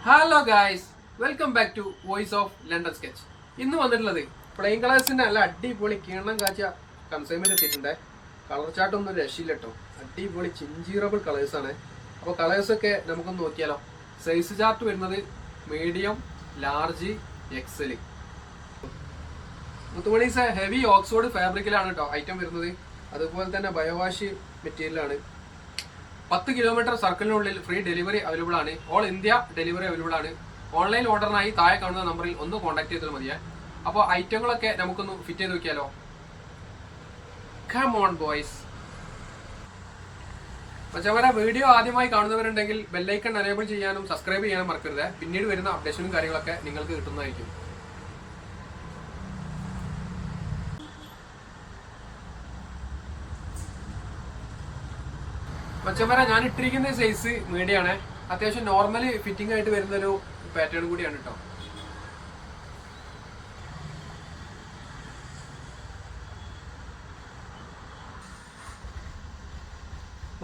Hello guys, welcome back to voice of London sketch. ഇന്ന് വന്നിട്ടുള്ളത് plain കളേഴ്സിന്റെ നല്ല അടിപൊളി കീണം കാച്ച കൺസൈൻമെന്റ് എത്തിയിട്ടുണ്ട്. കളർ ചാർട്ടൊന്നും രക്ഷയില്ല കേട്ടോ. അടിപൊളി ചിഞ്ചീറബിൾ കളേഴ്സ് ആണ്. അപ്പോൾ കളേഴ്സൊക്കെ നമുക്കൊന്ന് നോക്കിയാലോ. സൈസ് ചാർട്ട് വരുന്നത് medium, large, XL. Muthumanis heavy Oxford ഫാബ്രിക്കിലാണ് കേട്ടോ ഐറ്റം വരുന്നത്. അതുപോലെ തന്നെ ബയോവാഷ് മെറ്റീരിയലാണ്. 10 കിലോമീറ്റർ സർക്കിളിനുള്ളിൽ ഫ്രീ ഡെലിവറി അവൈലബിൾ ആണ്. ഓൾ ഇന്ത്യ ഡെലിവറി അവൈലബിൾ ആണ്. ഓൺലൈൻ ഓർഡറിനായി താഴെ കാണുന്ന നമ്പറിൽ ഒന്ന് കോൺടാക്ട് ചെയ്താൽ മതിയെ. അപ്പോൾ ഐറ്റങ്ങളൊക്കെ നമുക്കൊന്ന് ഫിറ്റ് ചെയ്ത് നോക്കിയാലോ. Come on boys. മച്ചവരെ, വീഡിയോ ആദ്യമായി കാണുന്നവരുണ്ടെങ്കിൽ ബെല്ലൈക്കൺ എനേബിൾ ചെയ്യാനും സബ്സ്ക്രൈബ് ചെയ്യാനും മറക്കരുത്. പിന്നീട് വരുന്ന അപ്ഡേഷനും കാര്യങ്ങളൊക്കെ നിങ്ങൾക്ക് കിട്ടുന്നതായിരിക്കും. മച്ചന്മാരെ, ഞാൻ ഇട്ടിരിക്കുന്ന സൈസ് മീഡിയം ആണ്. അത്യാവശ്യം നോർമൽ ഫിറ്റിംഗ് ആയിട്ട് വരുന്ന ഒരു പാറ്റേൺ കൂടിയാണ് കേട്ടോ.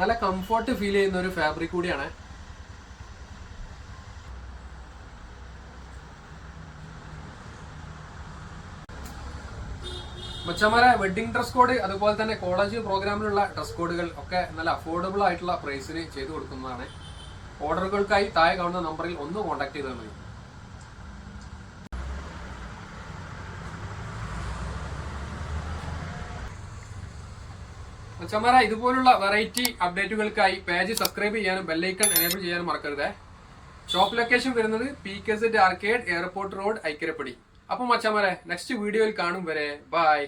നല്ല കംഫർട്ട് ഫീൽ ചെയ്യുന്ന ഒരു ഫാബ്രിക് കൂടിയാണ്. മച്ചന്മാരെ, വെഡിങ് ഡ്രസ് കോഡ് അതുപോലെ തന്നെ കോളേജ് പ്രോഗ്രാമിലുള്ള ഡ്രസ് കോഡുകൾ ഒക്കെ നല്ല അഫോർഡബിൾ ആയിട്ടുള്ള പ്രൈസിന് ചെയ്തു കൊടുക്കുന്നതാണ്. ഓർഡറുകൾക്കായി താഴെ കാണുന്ന നമ്പറിൽ ഒന്ന് കോൺടാക്ട് ചെയ്താൽ മതി. മച്ചന്മാരെ, ഇതുപോലുള്ള വെറൈറ്റി അപ്ഡേറ്റുകൾക്കായി പേജ് സബ്സ്ക്രൈബ് ചെയ്യാനും ബെല്ലൈക്കൺ എനേബിൾ ചെയ്യാനും മറക്കരുത്. ഷോപ്പ് ലൊക്കേഷൻ വരുന്നത് PKZ arcade, airport road, Aikkarappadi. അപ്പോൾ മച്ചന്മാരെ, നെക്സ്റ്റ് വീഡിയോയിൽ കാണും വരെ ബൈ.